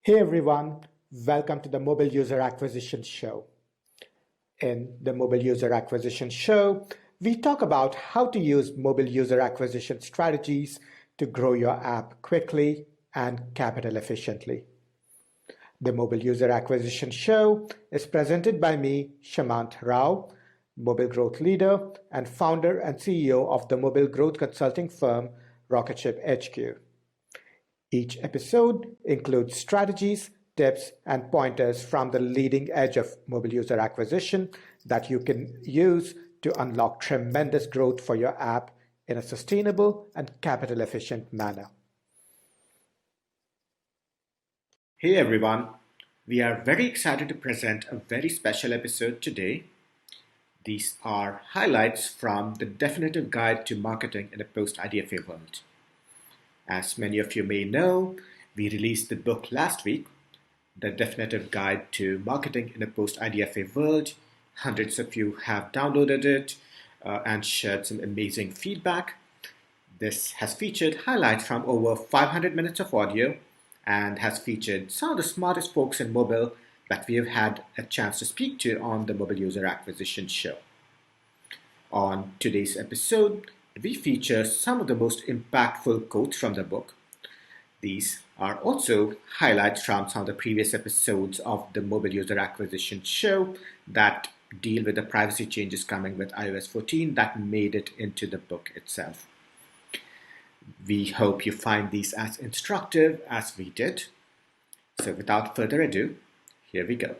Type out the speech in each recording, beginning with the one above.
Hey everyone, welcome to the Mobile User Acquisition Show. In the Mobile User Acquisition Show, we talk about how to use mobile user acquisition strategies to grow your app quickly and capital efficiently. The Mobile User Acquisition Show is presented by me, Shamant Rao, mobile growth leader and founder and CEO of the mobile growth consulting firm Rocketship HQ. Each episode includes strategies, tips, and pointers from the leading edge of mobile user acquisition that you can use to unlock tremendous growth for your app in a sustainable and capital efficient manner. Hey everyone, we are very excited to present a very special episode today. These are highlights from the definitive guide to marketing in a post-IDFA world. As many of you may know, we released the book last week, The Definitive Guide to Marketing in a Post-IDFA World. Hundreds of you have downloaded it and shared some amazing feedback. This has featured highlights from over 500 minutes of audio and has featured some of the smartest folks in mobile that we have had a chance to speak to on the Mobile User Acquisition Show. On today's episode, we feature some of the most impactful quotes from the book. These are also highlights from some of the previous episodes of the Mobile User Acquisition Show that deal with the privacy changes coming with iOS 14 that made it into the book itself. We hope you find these as instructive as we did. So without further ado, here we go.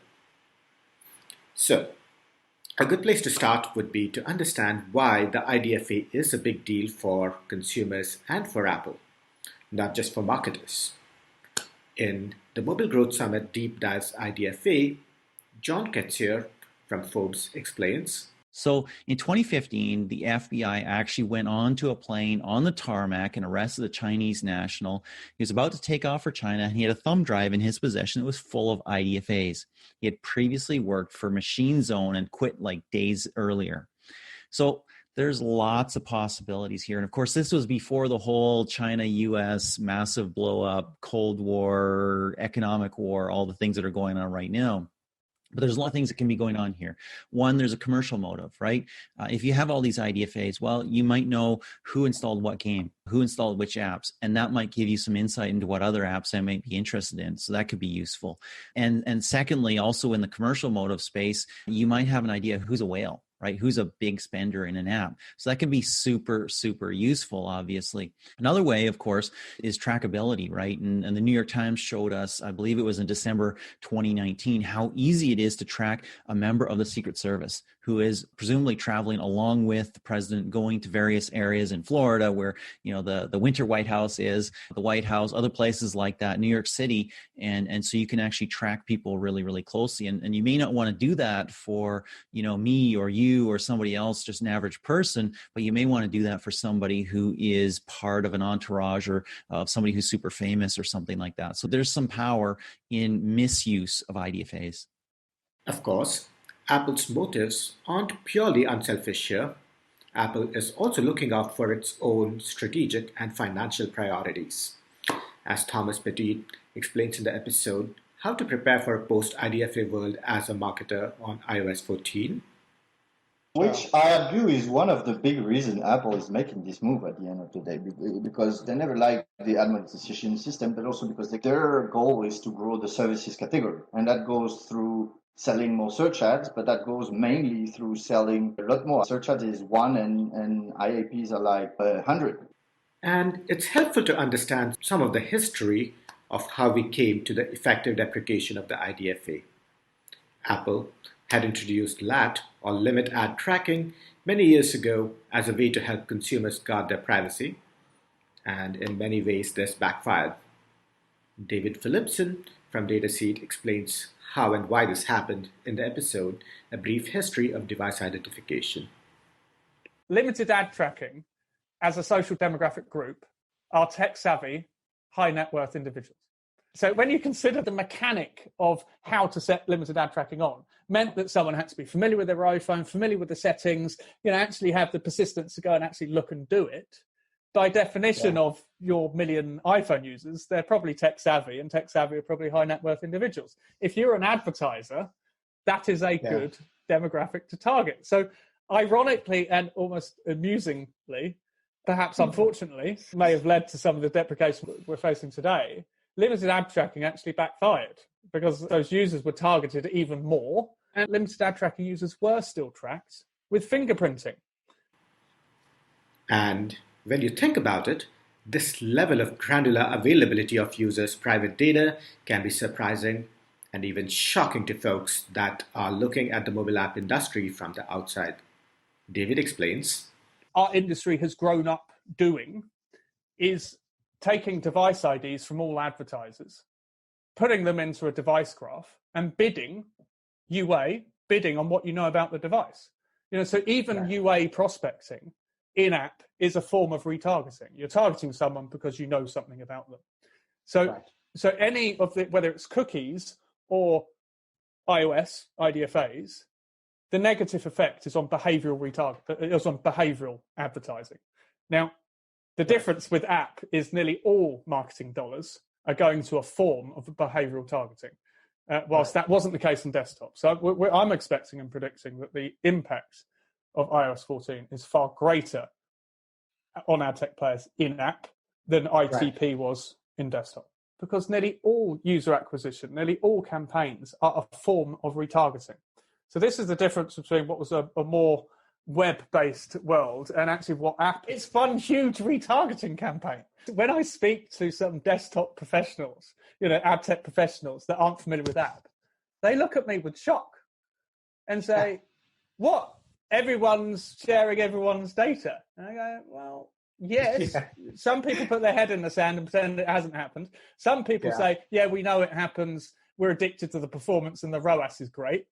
So, a good place to start would be to understand why the IDFA is a big deal for consumers and for Apple, not just for marketers. In the Mobile Growth Summit Deep Dives IDFA, John Koetsier from Forbes explains. So in 2015, the FBI actually went onto a plane on the tarmac and arrested a Chinese national. He was about to take off for China, and he had a thumb drive in his possession that was full of IDFAs. He had previously worked for Machine Zone and quit like days earlier. So there's lots of possibilities here. And of course, this was before the whole China-US massive blow-up, Cold War, economic war, all the things that are going on right now. But there's a lot of things that can be going on here. One, there's a commercial motive, right? If you have all these IDFAs, well, you might know who installed what game, who installed which apps, and that might give you some insight into what other apps I might be interested in. So that could be useful. And secondly, also in the commercial motive space, you might have an idea of who's a whale, right? Who's a big spender in an app. So that can be super, super useful, obviously. Another way, of course, is trackability, right? And the New York Times showed us, I believe it was in December 2019, how easy it is to track a member of the Secret Service who is presumably traveling along with the president, going to various areas in Florida where, you know, the winter White House is, the White House, other places like that, New York City. And so you can actually track people really, really closely. And you may not want to do that for, you know, me or you or somebody else, just an average person, but you may want to do that for somebody who is part of an entourage or somebody who's super famous or something like that. So there's some power in misuse of IDFAs. Of course, Apple's motives aren't purely unselfish here. Apple is also looking out for its own strategic and financial priorities. As Thomas Petit explains in the episode, How to Prepare for a Post-IDFA World as a Marketer on iOS 14. Which I agree is one of the big reasons Apple is making this move at the end of the day, because they never liked the ad monetization system, but also because their goal is to grow the services category. And that goes through selling more search ads, but that goes mainly through selling a lot more. Search ads is one and IAPs are like 100. And it's helpful to understand some of the history of how we came to the effective deprecation of the IDFA. Apple had introduced LAT, or limit ad tracking, many years ago as a way to help consumers guard their privacy, and in many ways this backfired. David Philippson from Dataseed explains how and why this happened in the episode, A Brief History of Device Identification. Limited ad tracking as a social demographic group are tech-savvy, high-net-worth individuals. So when you consider the mechanic of how to set limited ad tracking on, meant that someone had to be familiar with their iPhone, familiar with the settings, actually have the persistence to go and actually look and do it. by definition of your million iPhone users, they're probably tech savvy, and tech savvy are probably high net worth individuals. If you're an advertiser, that is a good demographic to target. So ironically and almost amusingly, perhaps unfortunately, may have led to some of the deprecation we're facing today. Limited ad tracking actually backfired because those users were targeted even more, and limited ad tracking users were still tracked with fingerprinting. And when you think about it, this level of granular availability of users' private data can be surprising and even shocking to folks that are looking at the mobile app industry from the outside. David explains. Our industry has grown up doing is taking device IDs from all advertisers, putting them into a device graph and bidding on what you know about the device. So even UA prospecting in-app is a form of retargeting. You're targeting someone because you know something about them. So any of the, whether it's cookies or iOS IDFAs, the negative effect is on behavioral behavioral advertising. Now, the difference with app is nearly all marketing dollars are going to a form of behavioral targeting, whilst that wasn't the case on desktop. So I'm expecting and predicting that the impact of iOS 14 is far greater on ad tech players in app than ITP was in desktop, because nearly all user acquisition, nearly all campaigns are a form of retargeting. So this is the difference between what was a more web-based world and actually what app. It's one huge retargeting campaign. When I speak to some desktop professionals, ad tech professionals that aren't familiar with app, they look at me with shock and say, what? Everyone's sharing everyone's data. And I go, well, yes. Some people put their head in the sand and pretend it hasn't happened. Some people say, yeah, we know it happens. We're addicted to the performance and the ROAS is great.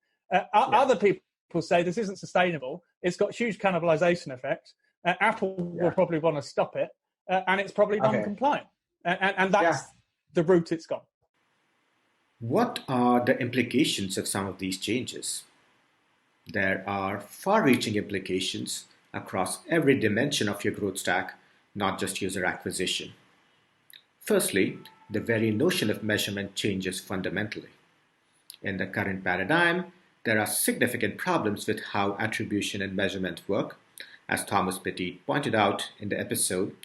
Other people say this isn't sustainable. It's got huge cannibalization effect. Apple will probably want to stop it. And it's probably non-compliant. And that's the route it's gone. What are the implications of some of these changes? There are far-reaching implications across every dimension of your growth stack, not just user acquisition. Firstly, the very notion of measurement changes fundamentally. In the current paradigm, there are significant problems with how attribution and measurement work, as Thomas Petit pointed out in the episode,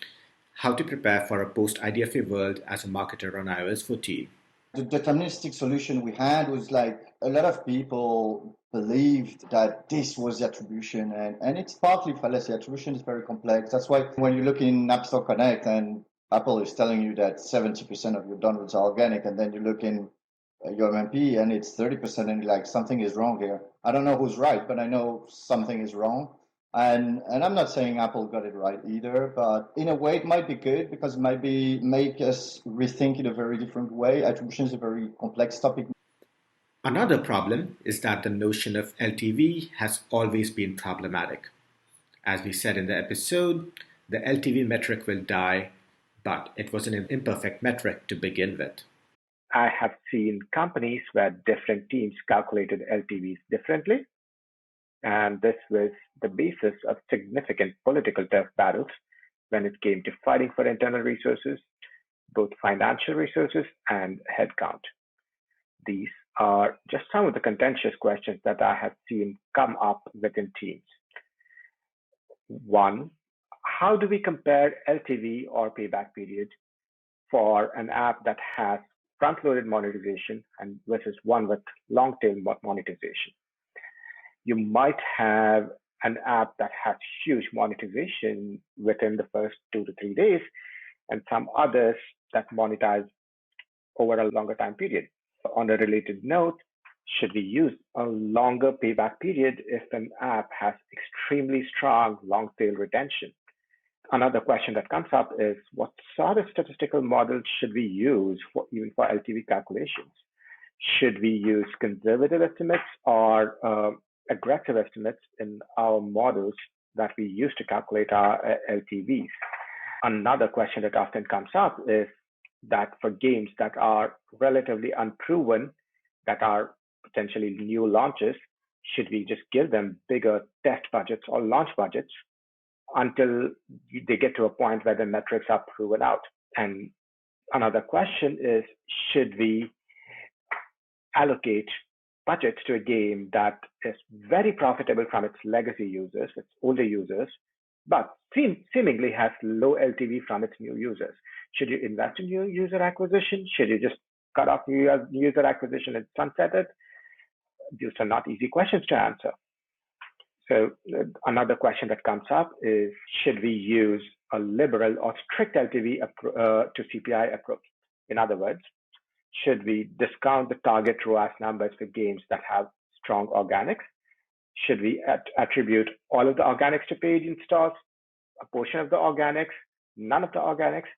How to Prepare for a Post-IDFA World as a Marketer on iOS 14. The deterministic solution we had was like a lot of people believed that this was the attribution, and it's partly fallacy. Attribution is very complex. That's why when you look in App Store Connect and Apple is telling you that 70% of your downloads are organic, and then you look in your MMP and it's 30%, and you're like, something is wrong here. I don't know who's right, but I know something is wrong. And I'm not saying Apple got it right either, but in a way it might be good because it might make us rethink in a very different way. Attribution is a very complex topic. Another problem is that the notion of LTV has always been problematic. As we said in the episode, the LTV metric will die, but it was an imperfect metric to begin with. I have seen companies where different teams calculated LTVs differently, and this was the basis of significant political tough battles when it came to fighting for internal resources, both financial resources and headcount. These are just some of the contentious questions that I have seen come up within teams. One, how do we compare LTV or payback period for an app that has front-loaded monetization and versus one with long-tail monetization? You might have an app that has huge monetization within the first 2 to 3 days, and some others that monetize over a longer time period. On a related note, should we use a longer payback period if an app has extremely strong long-tail retention? Another question that comes up is, what sort of statistical model should we use even for LTV calculations? Should we use conservative estimates or aggressive estimates in our models that we use to calculate our LTVs? Another question that often comes up is that for games that are relatively unproven, that are potentially new launches, should we just give them bigger test budgets or launch budgets until they get to a point where the metrics are proven out. And another question is, should we allocate budget to a game that is very profitable from its legacy users, its older users, but seemingly has low LTV from its new users? Should you invest in new user acquisition? Should you just cut off new user acquisition and sunset it? These are not easy questions to answer. So another question that comes up is, should we use a liberal or strict LTV to CPI approach? In other words, should we discount the target ROAS numbers for games that have strong organics? Should we attribute all of the organics to paid installs, a portion of the organics, none of the organics?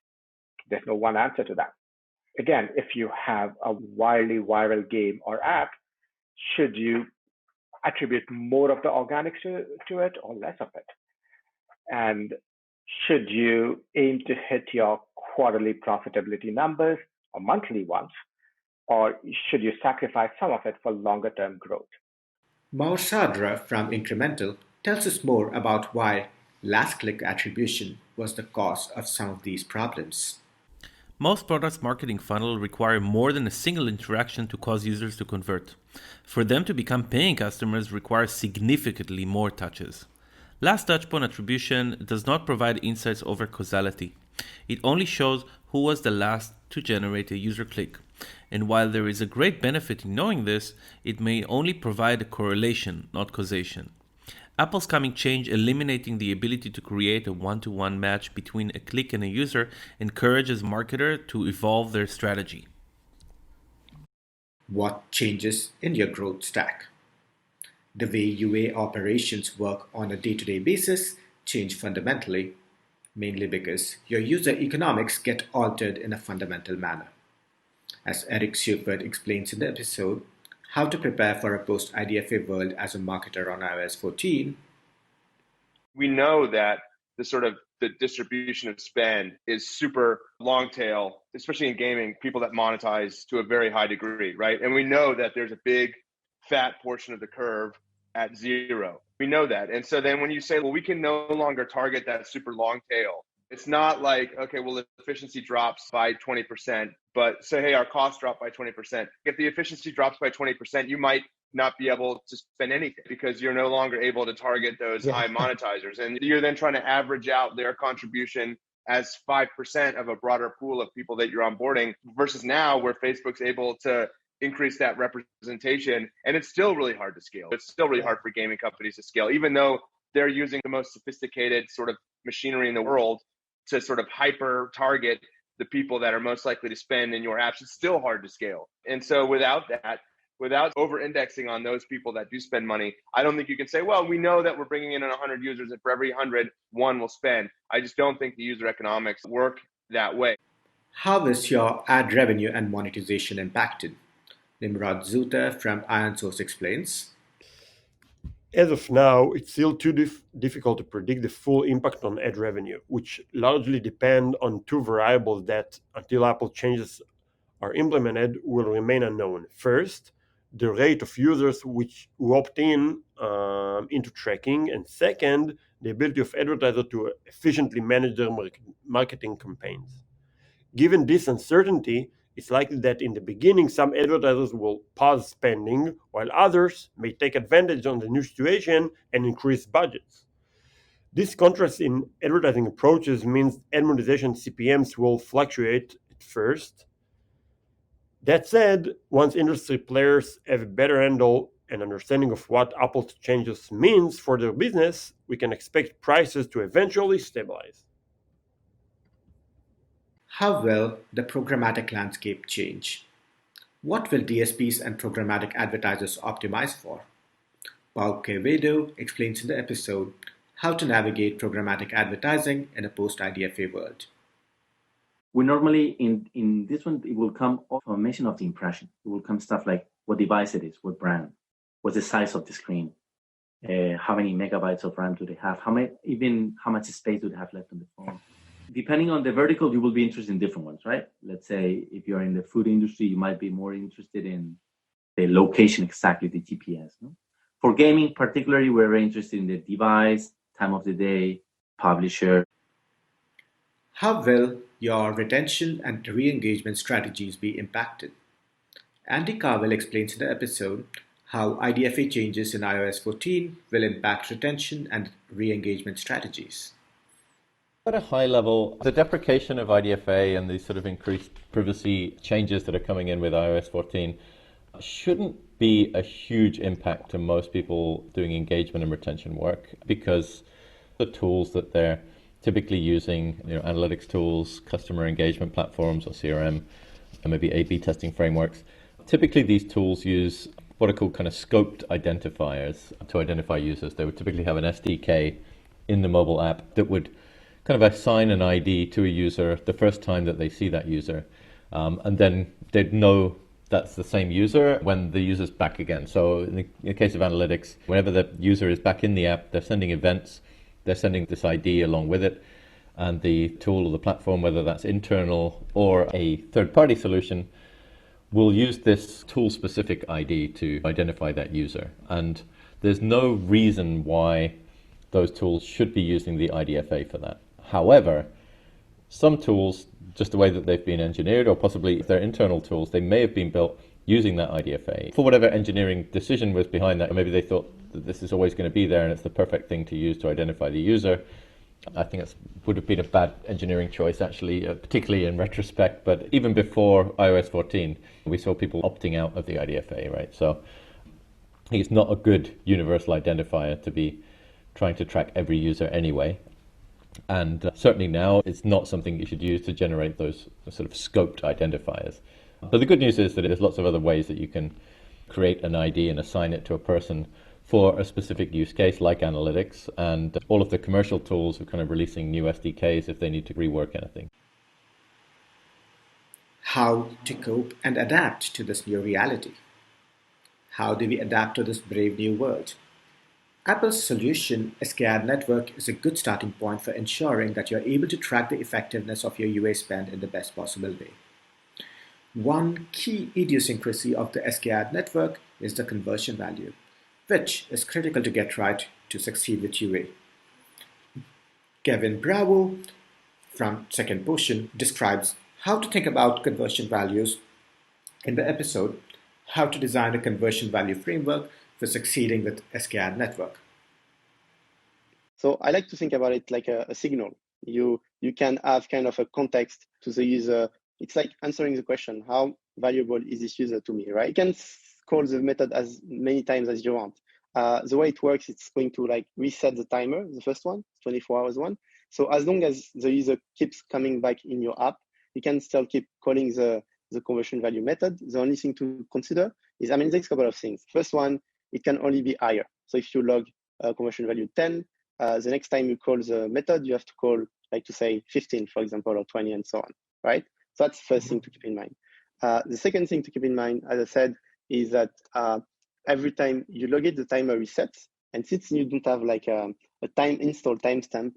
There's no one answer to that. Again, if you have a wildly viral game or app, should you attribute more of the organics to it or less of it? And should you aim to hit your quarterly profitability numbers or monthly ones, or should you sacrifice some of it for longer term growth? Maor Sadra from Incremental tells us more about why last click attribution was the cause of some of these problems. Most products' marketing funnel require more than a single interaction to cause users to convert. For them to become paying customers requires significantly more touches. Last touchpoint attribution does not provide insights over causality. It only shows who was the last to generate a user click. And while there is a great benefit in knowing this, it may only provide a correlation, not causation. Apple's coming change eliminating the ability to create a one-to-one match between a click and a user encourages marketers to evolve their strategy. What changes in your growth stack? The way UA operations work on a day-to-day basis change fundamentally, mainly because your user economics get altered in a fundamental manner. As Eric Seufert explains in the episode, How to Prepare for a Post-IDFA World as a Marketer on iOS 14. We know that the distribution of spend is super long tail, especially in gaming, people that monetize to a very high degree, right? And we know that there's a big fat portion of the curve at zero. We know that. And so then when you say, well, we can no longer target that super long tail, it's not like, okay, well, the efficiency drops by 20%, but say, hey, our costs drop by 20%. If the efficiency drops by 20%, you might not be able to spend anything because you're no longer able to target those high monetizers. And you're then trying to average out their contribution as 5% of a broader pool of people that you're onboarding versus now where Facebook's able to increase that representation. And it's still really hard to scale. It's still really hard for gaming companies to scale, even though they're using the most sophisticated sort of machinery in the world to sort of hyper target the people that are most likely to spend in your apps. It's still hard to scale. And so without over-indexing on those people that do spend money, I don't think you can say, well, we know that we're bringing in 100 users and for every 100, one will spend. I just don't think the user economics work that way. How is your ad revenue and monetization impacted? Nimrod Zuta from IronSource explains. As of now, it's still too difficult to predict the full impact on ad revenue, which largely depend on two variables that, until Apple changes are implemented, will remain unknown. First, the rate of users who opt in into tracking, and second, the ability of advertisers to efficiently manage their marketing campaigns. Given this uncertainty, it's likely that in the beginning some advertisers will pause spending, while others may take advantage of the new situation and increase budgets. This contrast in advertising approaches means ad monetization CPMs will fluctuate at first. That said, once industry players have a better handle and understanding of what Apple's changes means for their business, we can expect prices to eventually stabilize. How will the programmatic landscape change? What will DSPs and programmatic advertisers optimize for? Pau Quevedo explains in the episode How to Navigate Programmatic Advertising in a Post-IDFA World. We normally, in this one, it will come information of the impression. It will come stuff like what device it is, what brand, what's the size of the screen, how many megabytes of RAM do they have, how much space do they have left on the phone. Depending on the vertical, you will be interested in different ones, right? Let's say if you're in the food industry, you might be more interested in the location exactly, the GPS. No? For gaming particularly, we're very interested in the device, time of the day, publisher. How will your retention and re-engagement strategies be impacted? Andy Carvell explains in the episode how IDFA changes in iOS 14 will impact retention and re-engagement strategies. At a high level, the deprecation of IDFA and the sort of increased privacy changes that are coming in with iOS 14 shouldn't be a huge impact to most people doing engagement and retention work, because the tools that they're typically using, analytics tools, customer engagement platforms or CRM, and maybe A/B testing frameworks, typically these tools use what are called kind of scoped identifiers to identify users. They would typically have an SDK in the mobile app that would kind of assign an ID to a user the first time that they see that user. And then they'd know that's the same user when the user's back again. So in the case of analytics, whenever the user is back in the app, they're sending events, they're sending this ID along with it. And the tool or the platform, whether that's internal or a third-party solution, will use this tool-specific ID to identify that user. And there's no reason why those tools should be using the IDFA for that. However, some tools, just the way that they've been engineered, or possibly if they're internal tools, they may have been built using that IDFA for whatever engineering decision was behind that. Or maybe they thought that this is always going to be there and it's the perfect thing to use to identify the user. I think it would have been a bad engineering choice, actually, particularly in retrospect. But even before iOS 14, we saw people opting out of the IDFA, right? So it's not a good universal identifier to be trying to track every user anyway. And certainly now, it's not something you should use to generate those sort of scoped identifiers. But the good news is that there's lots of other ways that you can create an ID and assign it to a person for a specific use case, like analytics. And all of the commercial tools are kind of releasing new SDKs if they need to rework anything. How to cope and adapt to this new reality? How do we adapt to this brave new world? Apple's solution, SKAdNetwork, is a good starting point for ensuring that you're able to track the effectiveness of your UA spend in the best possible way. One key idiosyncrasy of the SKAdNetwork is the conversion value, which is critical to get right to succeed with UA. Kevin Bravo from Second Potion describes how to think about conversion values in the episode, How to Design a Conversion Value Framework for Succeeding with SKAdNetwork. So I like to think about it like a signal. You can have kind of a context to the user. It's like answering the question, how valuable is this user to me, right? You can call the method as many times as you want. The way it works, it's going to like reset the timer, the first one, 24 hours one. So as long as the user keeps coming back in your app, you can still keep calling the conversion value method. The only thing to consider is, there's a couple of things. First one, it can only be higher. So if you log conversion value 10, the next time you call the method, you have to call, like to say 15, for example, or 20 and so on, right? So that's the first thing to keep in mind. The second thing to keep in mind, as I said, is that every time you log it, the timer resets. And since you don't have like a time install timestamp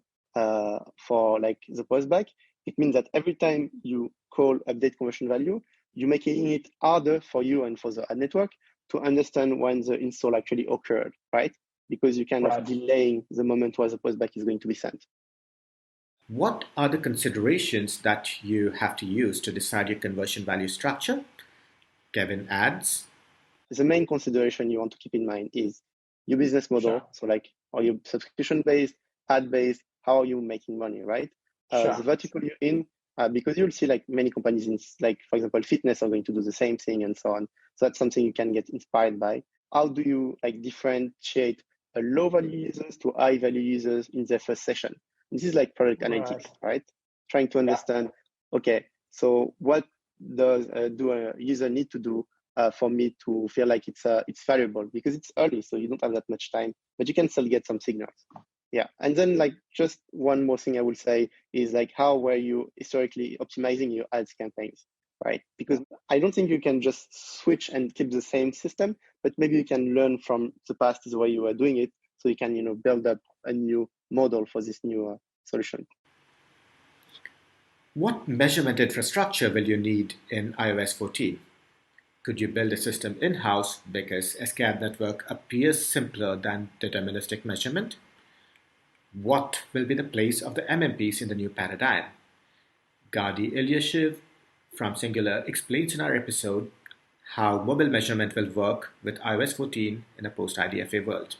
for like the postback, it means that every time you call update conversion value, you're making it harder for you and for the ad network to understand when the install actually occurred, right? Because you kind of delaying the moment where the postback is going to be sent. What are the considerations that you have to use to decide your conversion value structure? Kevin adds, the main consideration you want to keep in mind is your business model. Sure. So like, are you subscription-based, ad-based? How are you making money, right? The vertical you're in, because you'll see like many companies in, like, for example, fitness are going to do the same thing and so on. So that's something you can get inspired by. How do you like differentiate a low value users to high value users in their first session? This is like product analytics, right? Trying to understand, okay, so what does do a user need to do for me to feel like it's valuable? Because it's early, so you don't have that much time, but you can still get some signals. Yeah, and then like just one more thing I will say is like, how were you historically optimizing your ads campaigns, right? Because I don't think you can just switch and keep the same system, but maybe you can learn from the past the way you were doing it, so you can build up a new model for this new solution. What measurement infrastructure will you need in iOS 14? Could you build a system in-house because SKAdNetwork appears simpler than deterministic measurement? What will be the place of the MMPs in the new paradigm? Gadi Eliashiv from Singular explains in our episode how mobile measurement will work with iOS 14 in a post-IDFA world.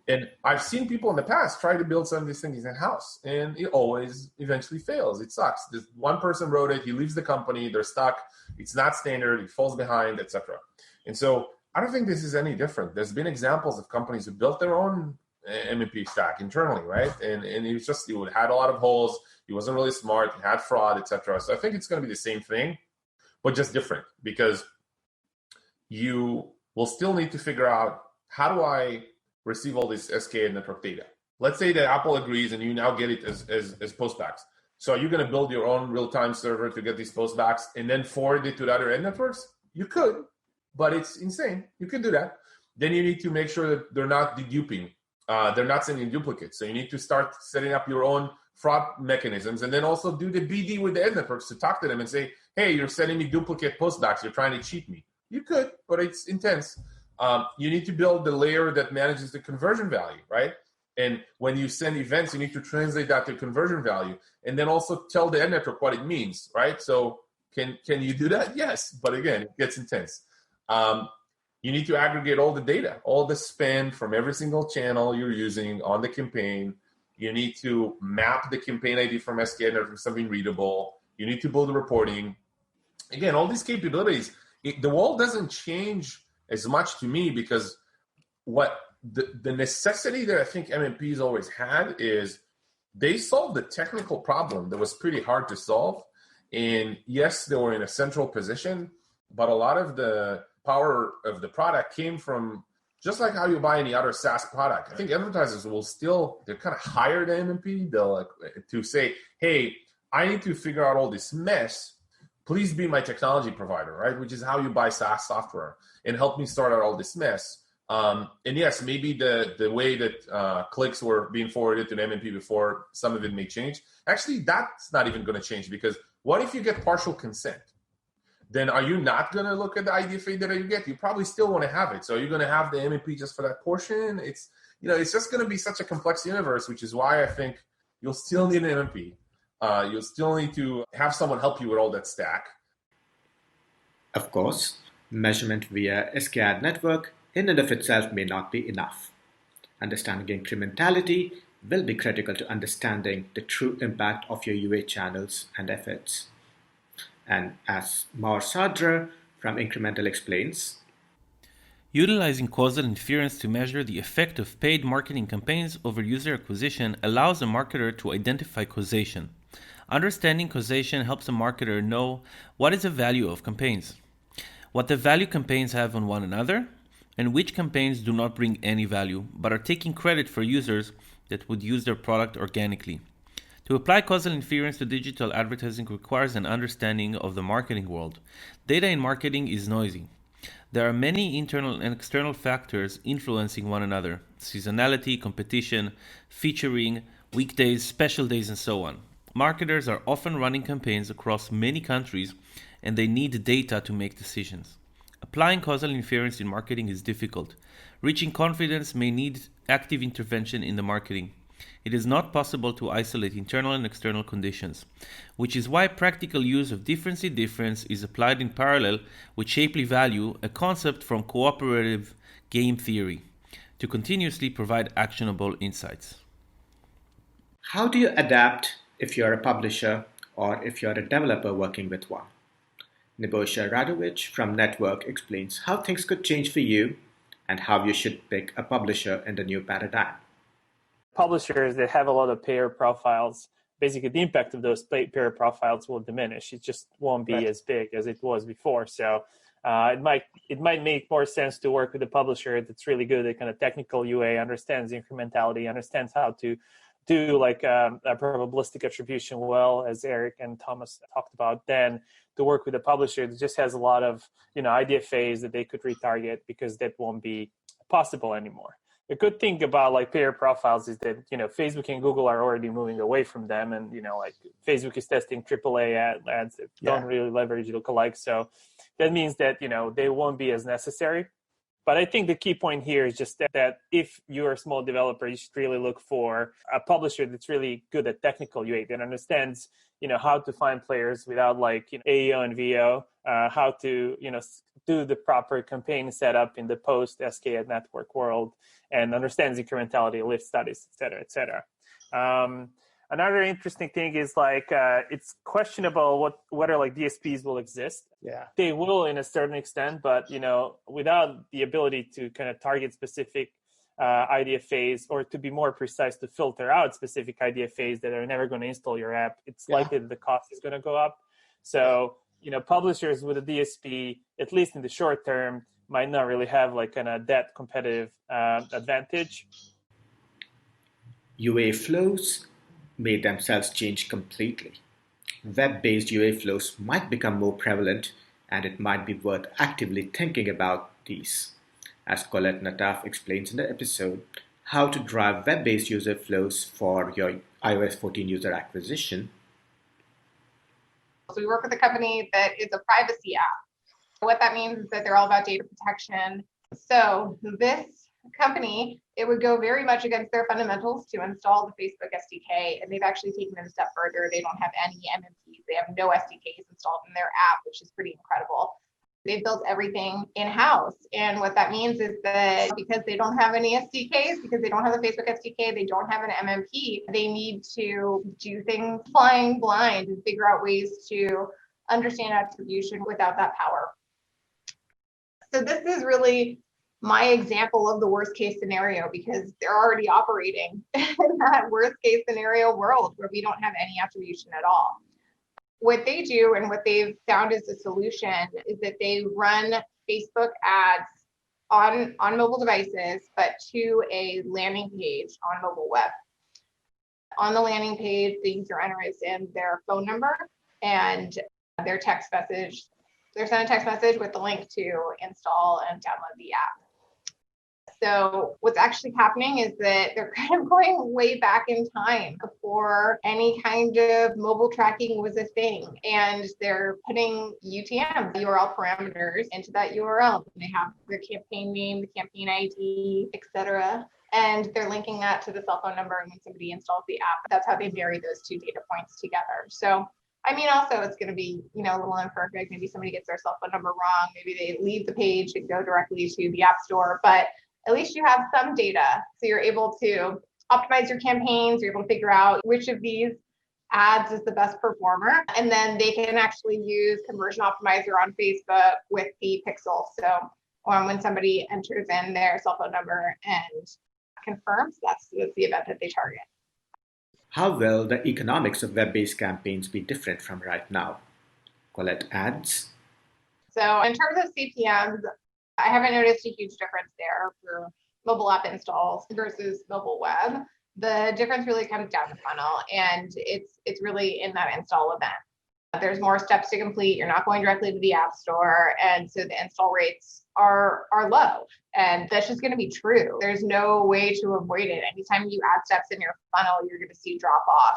And I've seen people in the past try to build some of these things in-house, and it always eventually fails. It sucks. This one person wrote it, he leaves the company, they're stuck, it's not standard, he falls behind, etc. And so I don't think this is any different. There's been examples of companies who built their own MMP stack internally, right? And it had a lot of holes, it wasn't really smart, it had fraud, etc. So I think it's going to be the same thing, but just different, because you will still need to figure out, how do I receive all this SKAdNetwork data? Let's say that Apple agrees and you now get it as postbacks. So are you going to build your own real-time server to get these postbacks and then forward it to the other end networks? You could, but it's insane. You could do that. Then you need to make sure that they're not deduping. They're not sending duplicates. So you need to start setting up your own fraud mechanisms, and then also do the BD with the end networks to talk to them and say, hey, you're sending me duplicate postbacks. You're trying to cheat me. You could, but it's intense. You need to build the layer that manages the conversion value, right? And when you send events, you need to translate that to conversion value, and then also tell the end network what it means, right? So can you do that? Yes, but again, it gets intense. You need to aggregate all the data, all the spend from every single channel you're using on the campaign. You need to map the campaign ID from SKAdNetwork to something readable. You need to build the reporting. Again, all these capabilities, the world doesn't change as much to me, because what the necessity that I think MMPs always had is they solved the technical problem that was pretty hard to solve. And yes, they were in a central position, but a lot of the power of the product came from, just like how you buy any other SaaS product. I think advertisers will still, they're kind of hire the MMP. They'll to say, hey, I need to figure out all this mess. Please be my technology provider, right? Which is how you buy SaaS software, and help me sort out all this mess. And yes, maybe the way that clicks were being forwarded to the MMP before, some of it may change. Actually, that's not even going to change, because what if you get partial consent? Then are you not going to look at the IDFA data you get? You probably still want to have it. So you're going to have the MMP just for that portion. It's just going to be such a complex universe, which is why I think you'll still need an MMP. You'll still need to have someone help you with all that stack. Of course, measurement via SKAdNetwork in and of itself may not be enough. Understanding incrementality will be critical to understanding the true impact of your UA channels and efforts. And as Maor Sadra from Incremental explains, utilizing causal inference to measure the effect of paid marketing campaigns over user acquisition allows a marketer to identify causation. Understanding causation helps a marketer know what is the value of campaigns, what the value campaigns have on one another, and which campaigns do not bring any value but are taking credit for users that would use their product organically. To apply causal inference to digital advertising requires an understanding of the marketing world. Data in marketing is noisy. There are many internal and external factors influencing one another: seasonality, competition, featuring, weekdays, special days, and so on. Marketers are often running campaigns across many countries, and they need data to make decisions. Applying causal inference in marketing is difficult. Reaching confidence may need active intervention in the marketing. It is not possible to isolate internal and external conditions, which is why practical use of difference is applied in parallel with shapely value, a concept from cooperative game theory, to continuously provide actionable insights. How do you adapt if you're a publisher or if you're a developer working with one? Nebojsa Radovic from Network explains how things could change for you and how you should pick a publisher in the new paradigm. Publishers that have a lot of payer profiles, basically the impact of those payer profiles will diminish. It just won't be as big as it was before. So it might make more sense to work with a publisher that's really good at kind of technical UA, understands incrementality, understands how to do like a probabilistic attribution well, as Eric and Thomas talked about, then to work with a publisher that just has a lot of IDFAs that they could retarget, because that won't be possible anymore. The good thing about like payer profiles is that Facebook and Google are already moving away from them, and like Facebook is testing AAA ads that don't really leverage lookalikes. So that means that they won't be as necessary. But I think the key point here is just that if you're a small developer, you should really look for a publisher that's really good at technical UA, that understands, how to find players without AEO and VO, how to, do the proper campaign setup in the post-SKAdNetwork world, and understands incrementality, lift studies, et cetera, et cetera. Another interesting thing is it's questionable whether DSPs will exist. Yeah, they will in a certain extent, but without the ability to kind of target specific IDFAs, or to be more precise, to filter out specific IDFAs that are never going to install your app, it's likely that the cost is going to go up. So publishers with a DSP, at least in the short term, might not really have that competitive advantage. UA flows may themselves change completely. Web-based UA flows might become more prevalent, and it might be worth actively thinking about these. As Colette Nataf explains in the episode, how to drive web-based user flows for your iOS 14 user acquisition. So we work with a company that is a privacy app. What that means is that they're all about data protection. So this company, it would go very much against their fundamentals to install the Facebook SDK, and they've actually taken it a step further. They don't have any MMPs. They have no SDKs installed in their app, which is pretty incredible. They've built everything in-house. And what that means is that because they don't have any SDKs, because they don't have the Facebook SDK, they don't have an MMP, they need to do things flying blind and figure out ways to understand attribution without that power. So this is really my example of the worst case scenario, because they're already operating in that worst case scenario world where we don't have any attribution at all. What they do and what they've found as a solution is that they run Facebook ads on mobile devices, but to a landing page on mobile web. On the landing page, the user enters in their phone number and their text message. They're sent a text message with the link to install and download the app. So what's actually happening is that they're kind of going way back in time before any kind of mobile tracking was a thing. And they're putting UTM, URL parameters, into that URL. They have their campaign name, the campaign ID, etc. And they're linking that to the cell phone number. And when somebody installs the app, that's how they marry those two data points together. So also it's going to be, a little imperfect. Maybe somebody gets their cell phone number wrong. Maybe they leave the page and go directly to the app store. But at least you have some data. So you're able to optimize your campaigns. You're able to figure out which of these ads is the best performer. And then they can actually use Conversion Optimizer on Facebook with the pixel. So when somebody enters in their cell phone number and confirms, that's the event that they target. How will the economics of web-based campaigns be different from right now? Colette adds. So in terms of CPMs, I haven't noticed a huge difference there for mobile app installs versus mobile web. The difference really comes down the funnel, and it's really in that install event. There's more steps to complete. You're not going directly to the app store, and so the install rates are low. And that's just going to be true. There's no way to avoid it. Anytime you add steps in your funnel, you're going to see drop off.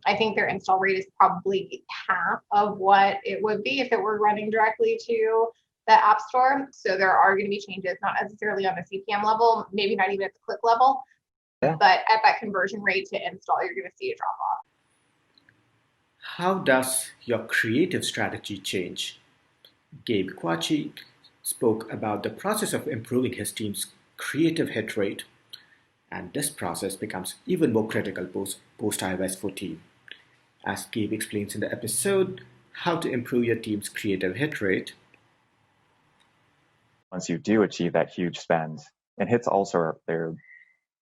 I think their install rate is probably half of what it would be if it were running directly to the app store. So there are going to be changes, not necessarily on the CPM level, maybe not even at the click level, but at that conversion rate to install, you're going to see a drop off. How does your creative strategy change? Gabe Kwakyi spoke about the process of improving his team's creative hit rate, and this process becomes even more critical post iOS 14. As Gabe explains in the episode, how to improve your team's creative hit rate. Once you do achieve that huge spend, and hits also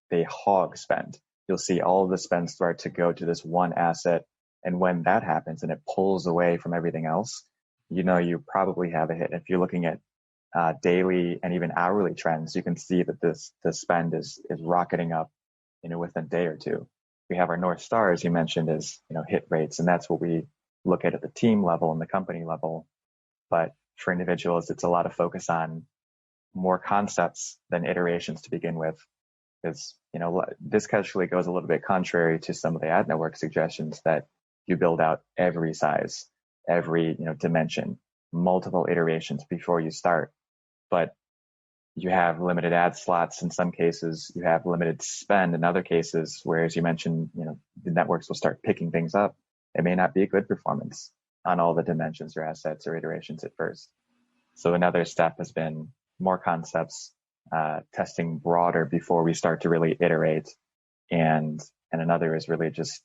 they hog spend. You'll see all of the spend start to go to this one asset. And when that happens and it pulls away from everything else, you probably have a hit. If you're looking at daily and even hourly trends, you can see that this spend is rocketing up, within a day or two. We have our North Star, as you mentioned, is hit rates, and that's what we look at the team level and the company level. But for individuals, it's a lot of focus on more concepts than iterations to begin with. Because this actually goes a little bit contrary to some of the ad network suggestions that you build out every size, every dimension, multiple iterations before you start. But you have limited ad slots in some cases, you have limited spend in other cases, where, as you mentioned, the networks will start picking things up. It may not be a good performance on all the dimensions or assets or iterations at first. So another step has been more concepts, testing broader before we start to really iterate. And another is really just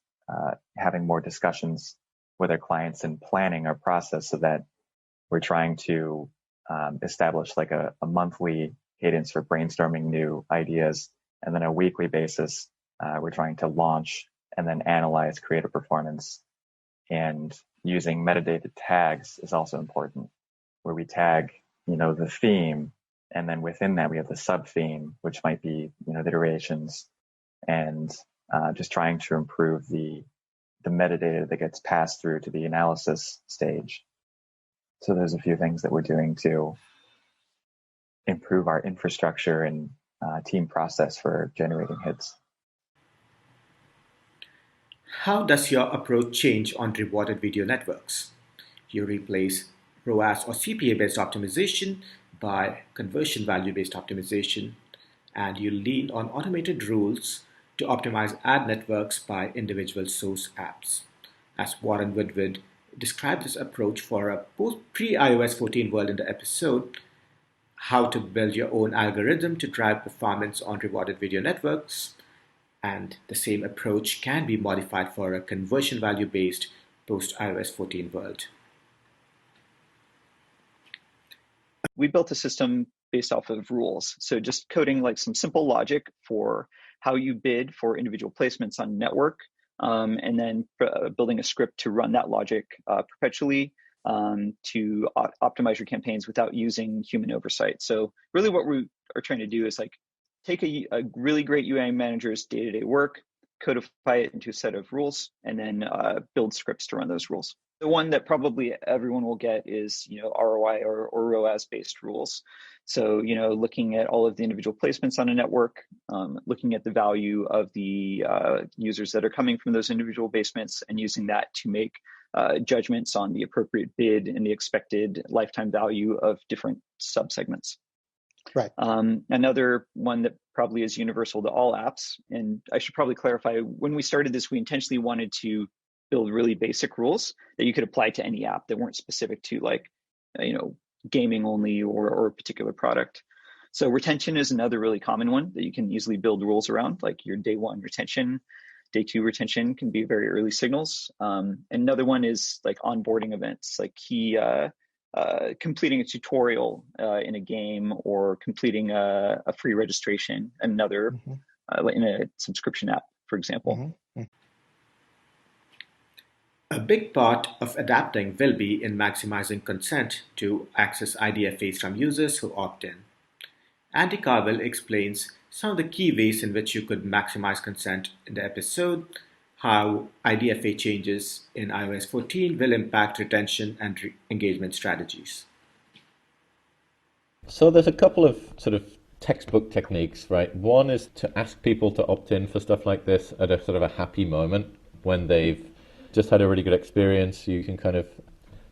having more discussions with our clients and planning our process so that we're trying to establish like a monthly cadence for brainstorming new ideas. And then a weekly basis, we're trying to launch and then analyze creative performance. And using metadata tags is also important, where we tag, the theme, and then within that we have the sub theme, which might be, the iterations, and just trying to improve the metadata that gets passed through to the analysis stage. So there's a few things that we're doing to improve our infrastructure and team process for generating hits. How does your approach change on rewarded video networks? You replace ROAS or CPA-based optimization by conversion value-based optimization, and you lean on automated rules to optimize ad networks by individual source apps. As Warren Woodward described this approach for a pre-iOS 14 world in the episode, How to Build Your Own Algorithm to Drive Performance on Rewarded Video Networks, and the same approach can be modified for a conversion value-based post-iOS 14 world. We built a system based off of rules. So just coding like some simple logic for how you bid for individual placements on network, and then building a script to run that logic perpetually to optimize your campaigns without using human oversight. So really what we are trying to do is like take a really great UI manager's day-to-day work, codify it into a set of rules, and then build scripts to run those rules. The one that probably everyone will get is, ROI or ROAS-based rules. So, looking at all of the individual placements on a network, looking at the value of the users that are coming from those individual basements, and using that to make judgments on the appropriate bid and the expected lifetime value of different subsegments. Right. Another one that probably is universal to all apps, and I should probably clarify, when we started this, we intentionally wanted to build really basic rules that you could apply to any app that weren't specific to like, gaming only or a particular product. So retention is another really common one that you can easily build rules around, like your day one retention, day two retention can be very early signals. And another one is like onboarding events, like completing a tutorial in a game or completing a free registration, another in a subscription app, for example. A big part of adapting will be in maximizing consent to access IDFAs from users who opt in. Andy Carvell explains some of the key ways in which you could maximize consent in the episode, how IDFA changes in iOS 14 will impact retention and engagement strategies. So there's a couple of sort of textbook techniques, right? One is to ask people to opt in for stuff like this at a sort of a happy moment when they've just had a really good experience. You can kind of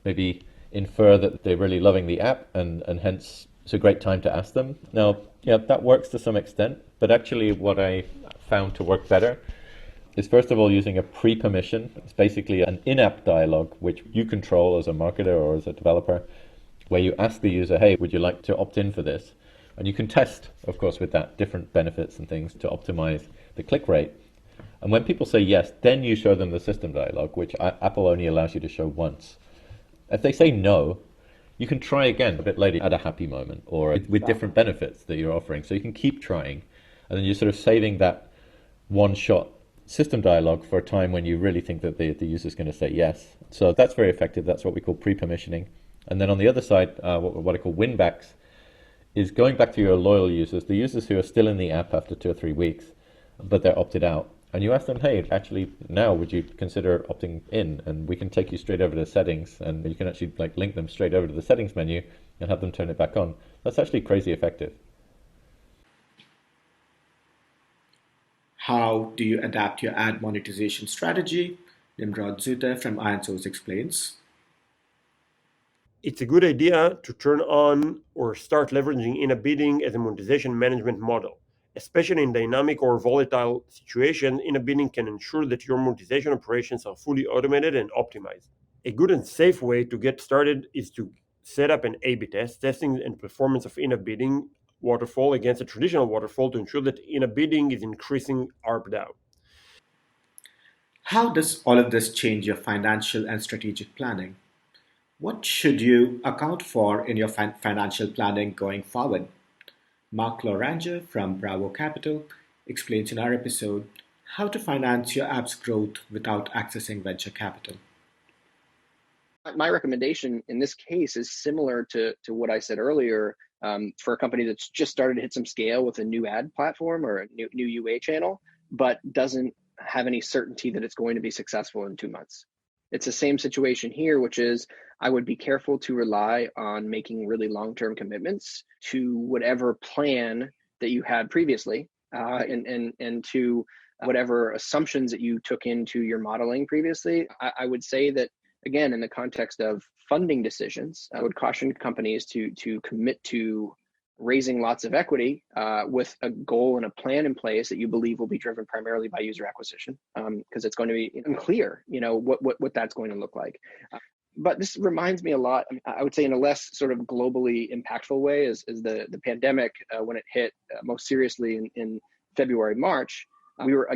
maybe infer that they're really loving the app, and hence it's a great time to ask them. Now, yeah, that works to some extent, but actually what I found to work better is first of all using a pre-permission. It's basically an in-app dialogue which you control as a marketer or as a developer, where you ask the user, hey, would you like to opt in for this? And you can test, of course, with that different benefits and things to optimize the click rate. And when people say yes, then you show them the system dialog, which Apple only allows you to show once. If they say no, you can try again a bit later at a happy moment or with different benefits that you're offering. So you can keep trying, and then you're sort of saving that one-shot system dialog for a time when you really think that the user is going to say yes. So that's very effective. That's what we call pre-permissioning. And then on the other side, what I call win-backs is going back to your loyal users, the users who are still in the app after 2 or 3 weeks, but they're opted out. And you ask them, hey, actually, now would you consider opting in? And we can take you straight over to settings, and you can actually like link them straight over to the settings menu and have them turn it back on. That's actually crazy effective. How do you adapt your ad monetization strategy? Nimrod Zuta from Iron Source explains. it's a good idea to turn on or start leveraging in-app bidding as a monetization management model. Especially in dynamic or volatile situations, in-app bidding can ensure that your monetization operations are fully automated and optimized. A good and safe way to get started is to set up an A/B test, testing and performance of in-app bidding waterfall against a traditional waterfall to ensure that in-app bidding is increasing ARPDAU. How does all of this change your financial and strategic planning? What should you account for in your financial planning going forward? Mark Loranger from Bravo Capital explains in our episode how to finance your app's growth without accessing venture capital. My recommendation in this case is similar to what I said earlier. For a company that's just started to hit some scale with a new ad platform or a new UA channel, but doesn't have any certainty that it's going to be successful in 2 months. It's the same situation here, which is I would be careful to rely on making really long-term commitments to whatever plan that you had previously and to whatever assumptions that you took into your modeling previously. I would say that, again, in the context of funding decisions, I would caution companies to commit to raising lots of equity with a goal and a plan in place that you believe will be driven primarily by user acquisition, because it's going to be unclear, what that's going to look like. But this reminds me a lot, I would say in a less sort of globally impactful way, is the pandemic, when it hit most seriously in February, March, we were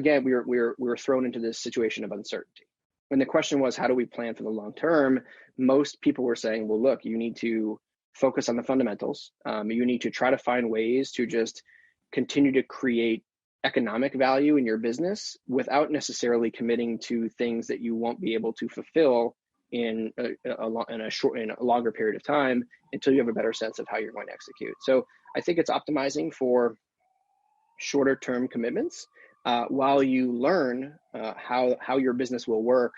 thrown into this situation of uncertainty. When the question was, how do we plan for the long term? Most people were saying, well, look, you need to focus on the fundamentals. You need to try to find ways to just continue to create economic value in your business without necessarily committing to things that you won't be able to fulfill in a longer period of time until you have a better sense of how you're going to execute. So I think it's optimizing for shorter term commitments while you learn how your business will work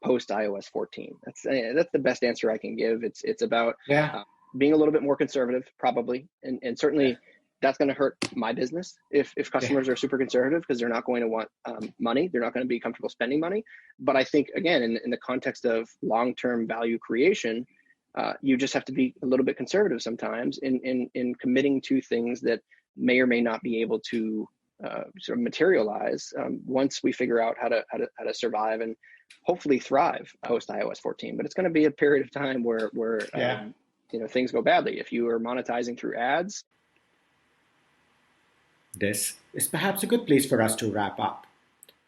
post iOS 14. That's the best answer I can give. It's about being a little bit more conservative, probably, and certainly that's going to hurt my business if customers are super conservative, because they're not going to want money. They're not going to be comfortable spending money. But I think, again, in the context of long-term value creation, you just have to be a little bit conservative sometimes in committing to things that may or may not be able to sort of materialize once we figure out how to survive and hopefully thrive post iOS 14. But it's going to be a period of time where things go badly if you are monetizing through ads. This is perhaps a good place for us to wrap up.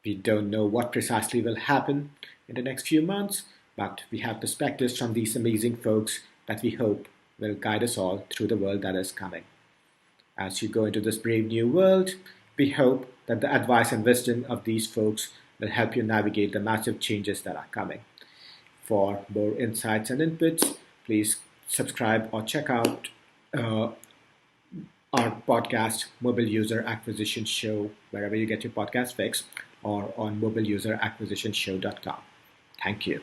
We don't know what precisely will happen in the next few months, but we have perspectives from these amazing folks that we hope will guide us all through the world that is coming. As you go into this brave new world, we hope that the advice and wisdom of these folks will help you navigate the massive changes that are coming. For more insights and inputs, please subscribe or check out our podcast, Mobile User Acquisition Show, wherever you get your podcast fix, or on mobileUserAcquisitionShow.com. Thank you.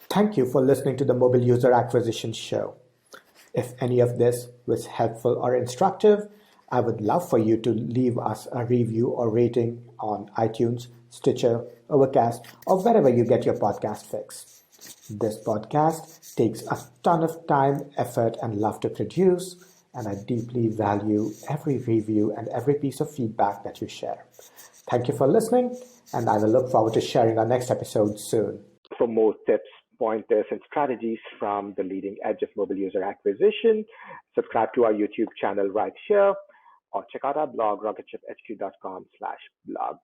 Thank you for listening to the Mobile User Acquisition Show. If any of this was helpful or instructive, I would love for you to leave us a review or rating on iTunes, Stitcher, Overcast, or wherever you get your podcast fix. This podcast takes a ton of time, effort, and love to produce, and I deeply value every review and every piece of feedback that you share. Thank you for listening, and I will look forward to sharing our next episode soon. For more tips, pointers, and strategies from the leading edge of mobile user acquisition, subscribe to our YouTube channel right here, or check out our blog, rocketship.hq.com/blog.